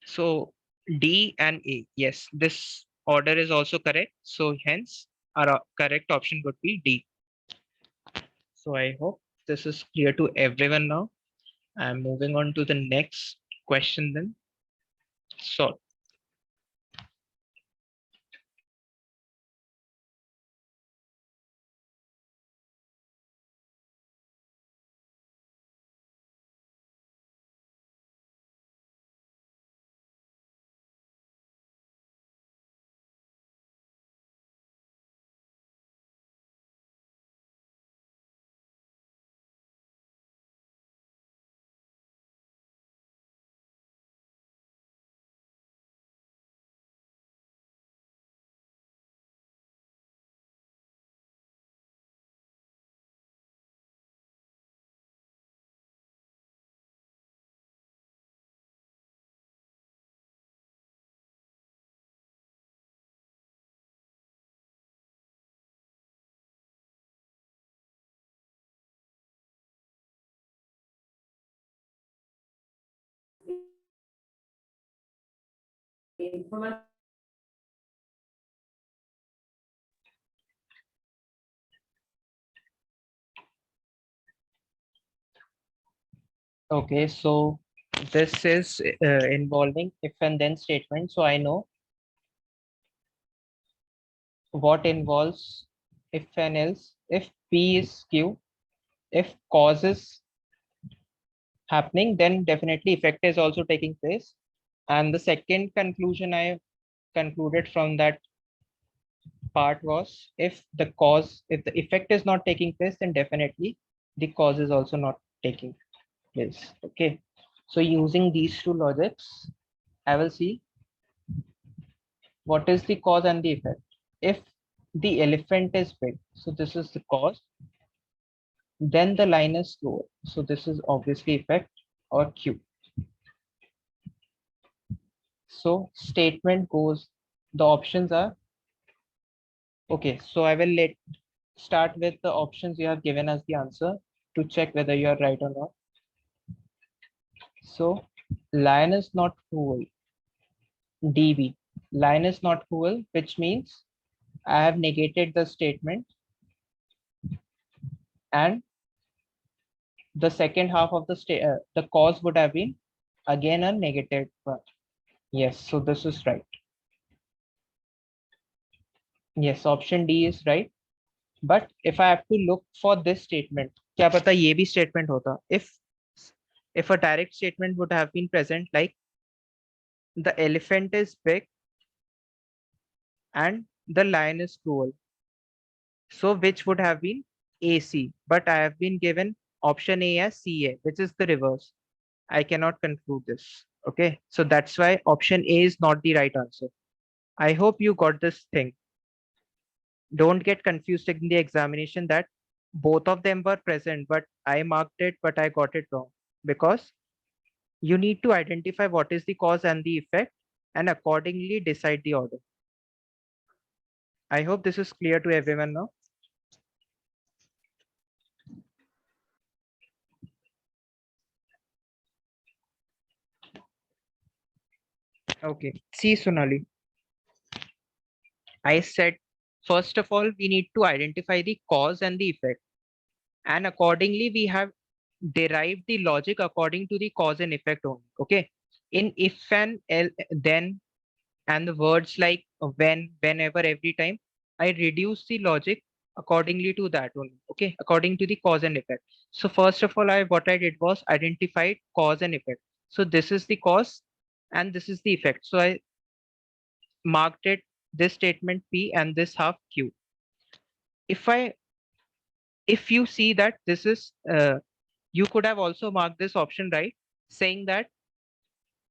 So D and A, yes, this order is also correct. So hence our correct option would be D. So I hope this is clear to everyone now. I'm moving on to the next question then. So Okay, so this is involving if and then statement. So I know what involves if and else. If P is Q, if cause is happening, then definitely effect is also taking place. And the second conclusion I concluded from that part was if the effect is not taking place, then definitely the cause is also not taking place. Okay. So using these two logics, I will see what is the cause and the effect. If the elephant is big, so this is the cause, then the line is slower. So this is obviously effect or Q. So statement goes, the options are, okay, so I will start with the options you have given as the answer to check whether you are right or not. So lion is not cruel. DB. Lion is not cruel, which means I have negated the statement and the second half of the cause would have been again a negative one. Yes, so this is right. Yes, option D is right. But if I have to look for this statement, क्या पता ये भी statement होता. If a direct statement would have been present like the elephant is big and the lion is cruel. So which would have been AC, but I have been given option A as CA, which is the reverse. I cannot conclude this. Okay, so that's why option A is not the right answer. I hope you got this thing. Don't get confused in the examination that both of them were present, but I marked it, but I got it wrong. Because you need to identify what is the cause and the effect and accordingly decide the order. I hope this is clear to everyone now. Okay, see Sonali. I said, first of all, we need to identify the cause and the effect. And accordingly, we have derived the logic according to the cause and effect only. Okay. In if and then, and the words like when, whenever, every time, I reduce the logic accordingly to that only. Okay. According to the cause and effect. So first of all, what I did was identified cause and effect. So this is the cause and this is the effect. So I marked it this statement P and this half Q. If if you see that this is you could have also marked this option right, saying that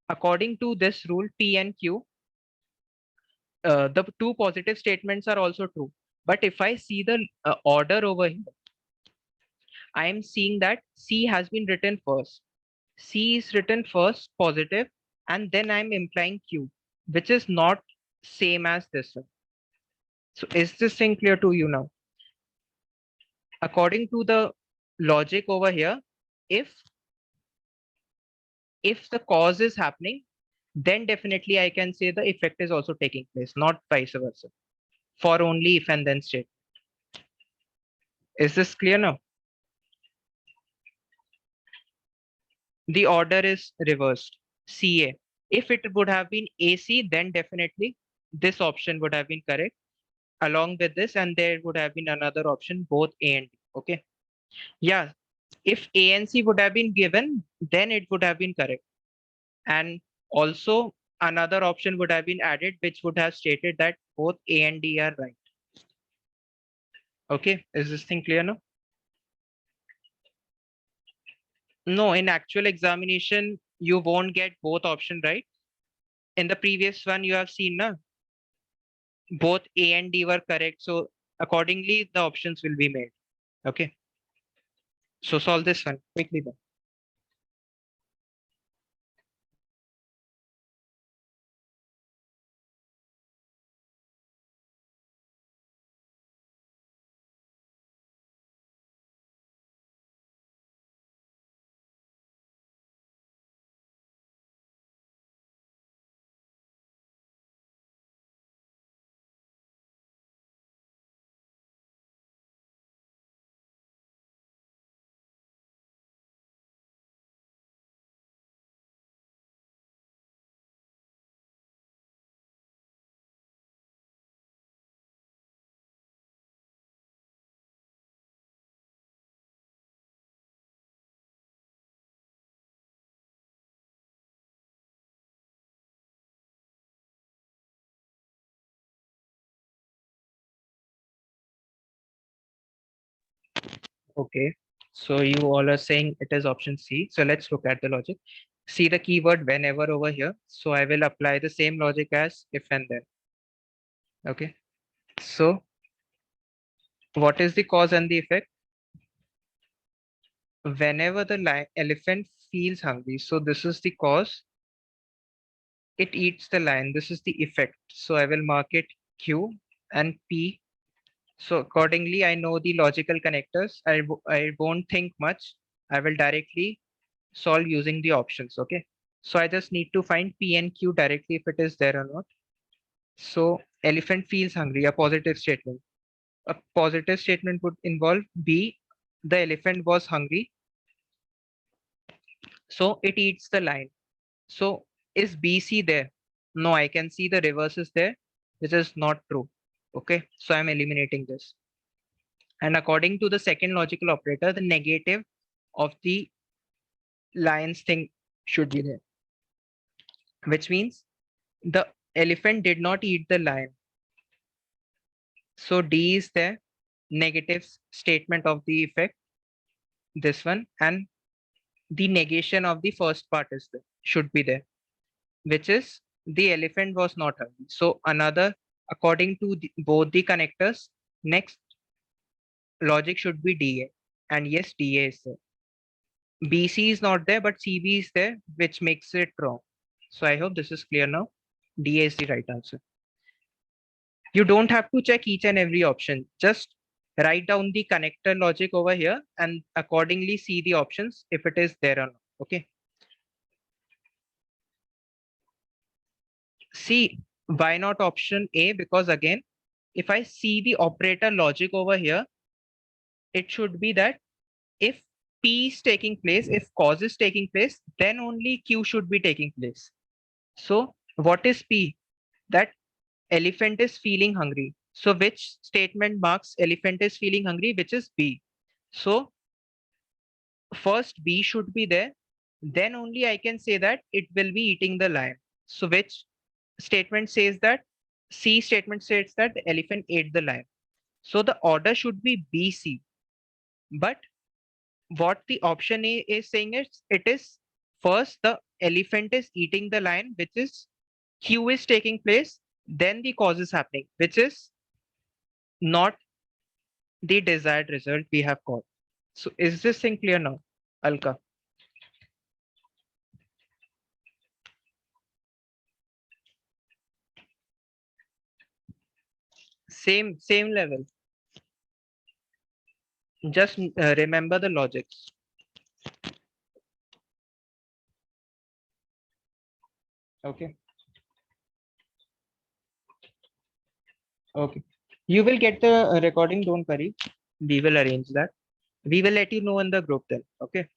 according to this rule P and Q, the two positive statements are also true. But if I see the order over here, I am seeing that C has been written first. C is written first positive, and then I'm implying Q, which is not same as this one. So is this thing clear to you now? According to the logic over here, if the cause is happening, then definitely I can say the effect is also taking place, not vice versa. For only if and then state. Is this clear now? The order is reversed. CA. If it would have been AC, then definitely this option would have been correct along with this, and there would have been another option, both A and D. Okay. Yeah. If A and C would have been given, then it would have been correct. And also another option would have been added, which would have stated that both A and D are right. Okay. Is this thing clear now? No, in actual examination, you won't get both option right. In the previous one, you have seen, na, both A and D were correct. So accordingly, the options will be made. Okay. So solve this one quickly then. Okay. So you all are saying it is option C. So let's look at the logic. See the keyword whenever over here. So I will apply the same logic as if and then. Okay. So what is the cause and the effect? Whenever the elephant feels hungry, so this is the cause, it eats the lion. This is the effect. So I will mark it Q and P. So accordingly, I know the logical connectors. I won't think much. I will directly solve using the options. Okay. So I just need to find P and Q directly if it is there or not. So elephant feels hungry, a positive statement. A positive statement would involve B, the elephant was hungry, so it eats the lion. So is BC there? No, I can see the reverse is there, which is not true. Okay, so I'm eliminating this. And according to the second logical operator, the negative of the lion's thing should be there, which means the elephant did not eat the lion. So D is there, negative statement of the effect, this one, and the negation of the first part is there, should be there, which is the elephant was not hungry. So another, according to both the connectors, next logic should be DA. And yes, DA is there. BC is not there, but CB is there, which makes it wrong. So I hope this is clear now. DA is the right answer. You don't have to check each and every option. Just write down the connector logic over here and accordingly see the options if it is there or not. Okay. See, why not option A? Because again, if I see the operator logic over here, it should be that if P is taking place, if cause is taking place, then only Q should be taking place. So what is P? That elephant is feeling hungry. So which statement marks elephant is feeling hungry, which is B. So first B should be there. Then only I can say that it will be eating the lion. So which statement says that? C statement says that the elephant ate the lion. So the order should be BC. But what the option A is saying is it is first the elephant is eating the lion, which is Q is taking place, then the cause is happening, which is not the desired result we have got. So is this thing clear now, Alka? Same level. Just remember the logics. Okay. Okay. You will get the recording. Don't worry. We will arrange that. We will let you know in the group then. Okay.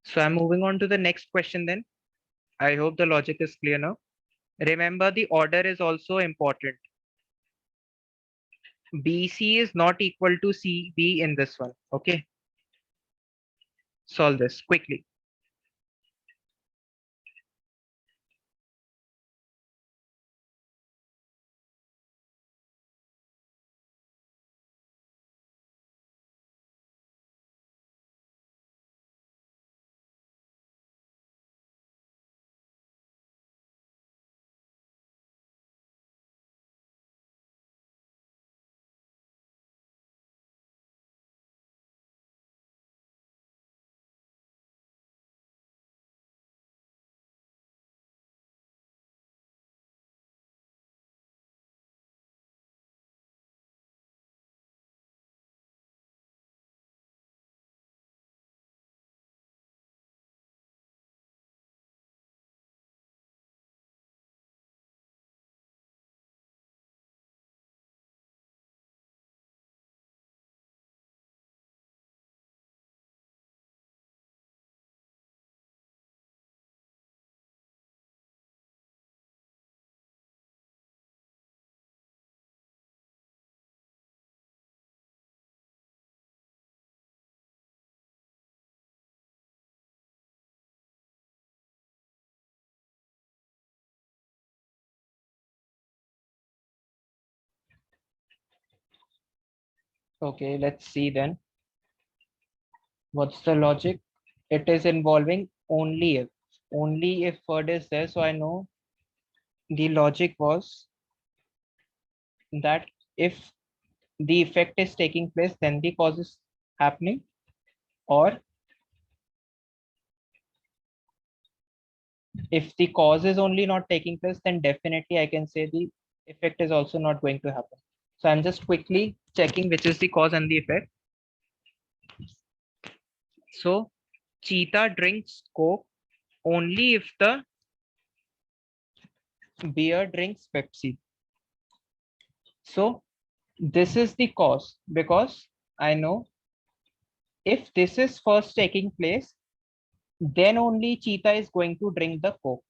So I'm moving on to the next question then. I hope the logic is clear now. Remember the order is also important. BC is not equal to CB in this one. Okay. Solve this quickly. Okay, let's see then. What's the logic? It is involving only if word is there. So I know the logic was that if the effect is taking place, then the cause is happening, or if the cause is only not taking place, then definitely I can say the effect is also not going to happen. So I'm just quickly checking which is the cause and the effect. So cheetah drinks Coke only if the bear drinks Pepsi. So this is the cause, because I know if this is first taking place, then only cheetah is going to drink the Coke.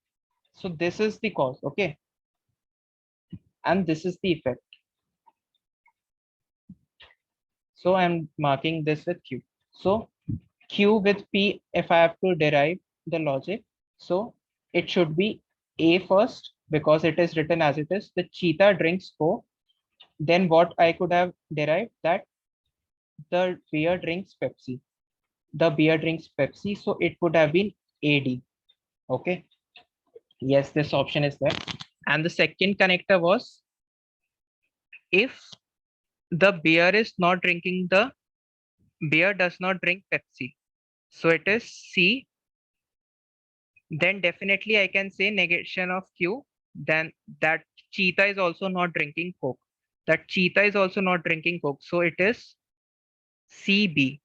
So this is the cause, okay? And this is the effect. So I'm marking this with Q. So Q with P, if I have to derive the logic, so it should be A first, because it is written as it is. The cheetah drinks Coke. Then what I could have derived, that the bear drinks Pepsi. The bear drinks Pepsi, so it would have been AD. Okay. Yes, this option is there. And the second connector was, if the bear does not drink Pepsi. So it is C. Then definitely I can say negation of Q. Then that cheetah is also not drinking Coke. That cheetah is also not drinking Coke. So it is CB.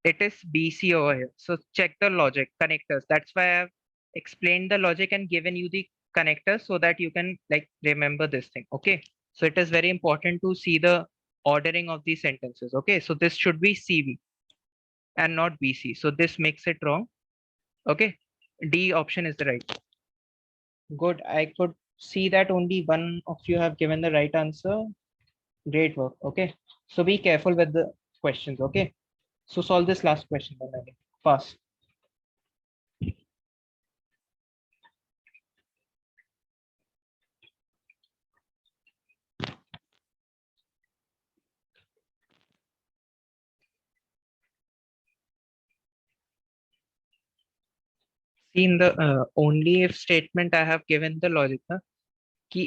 It is BC over here. So check the logic connectors. That's why I've explained the logic and given you the connectors so that you can like remember this thing. Okay. So it is very important to see the ordering of these sentences. Okay. So this should be CB and not BC. So this makes it wrong. Okay. D option is the right. Good. I could see that only one of you have given the right answer. Great work. Okay. So be careful with the questions. Okay. So solve this last question then, Naveen. Fast. See, in the only if statement I have given the logic, na, ki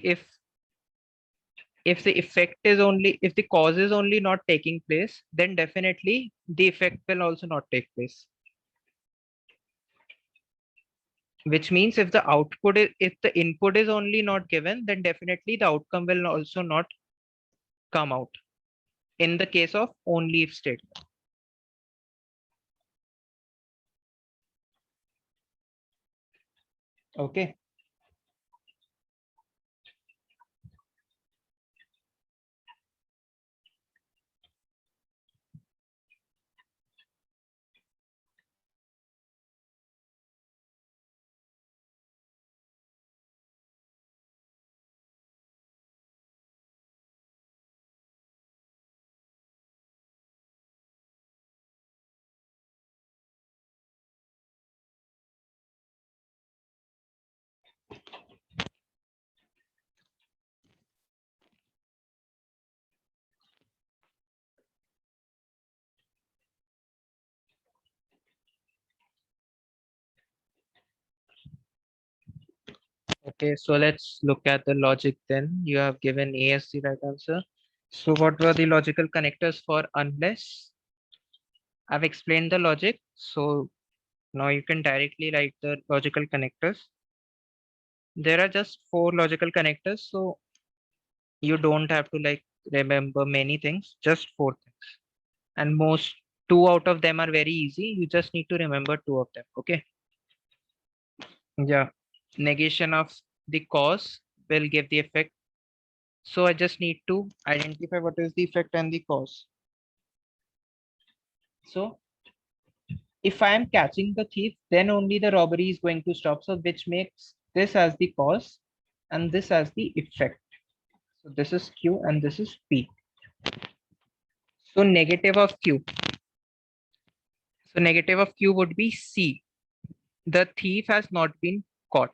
if the effect is only, if the cause is only not taking place, then definitely the effect will also not take place. Which means if the output is, if the input is only not given, then definitely the outcome will also not come out. In the case of only if statement. Okay. Okay, so let's look at the logic then. You have given A as the right answer. So what were the logical connectors for unless? I've explained the logic. So now you can directly write the logical connectors. There are just 4 logical connectors. So you don't have to like remember many things, just 4 things. And most 2 out of them are very easy. You just need to remember 2 of them. Okay. Yeah. Negation of the cause will give the effect. So I just need to identify what is the effect and the cause. So if I am catching the thief, then only the robbery is going to stop. So which makes this as the cause and this as the effect. So this is Q and this is P. So negative of Q. So negative of Q would be C. The thief has not been caught.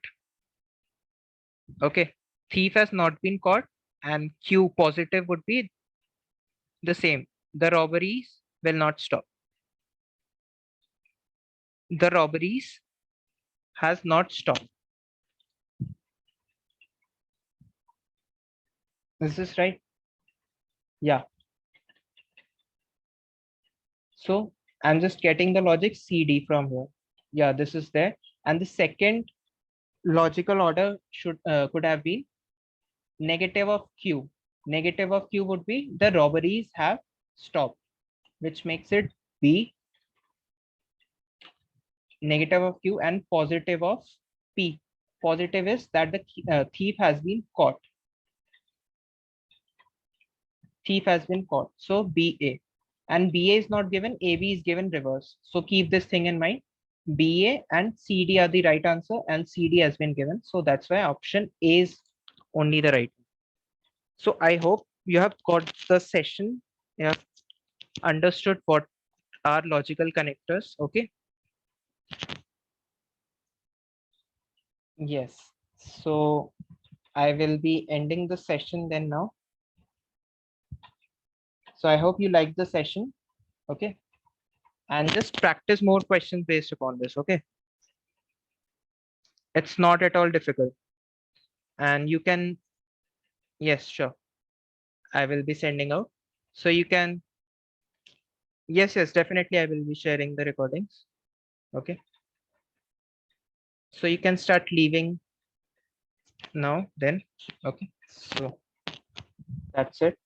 Okay. Thief has not been caught, and Q positive would be the same. The robberies will not stop. The robberies has not stopped. Is this right? Yeah. So I'm just getting the logic CD from here. Yeah, this is there. And the second logical order should could have been negative of Q. Negative of Q would be the robberies have stopped, which makes it B. Negative of Q and positive of P. Positive is that the thief has been caught. Thief has been caught. So BA. And BA is not given, AB is given reverse. So keep this thing in mind. BA and CD are the right answer, and CD has been given. So that's why option A is only the right. So I hope you have got the session. You have understood what are logical connectors. Okay. Yes. So I will be ending the session then now. So I hope you like the session. Okay. And just practice more questions based upon this. Okay. It's not at all difficult. And you can, yes, sure. I will be sending out. So you can, yes, definitely I will be sharing the recordings. Okay. So you can start leaving now then. Okay. So that's it.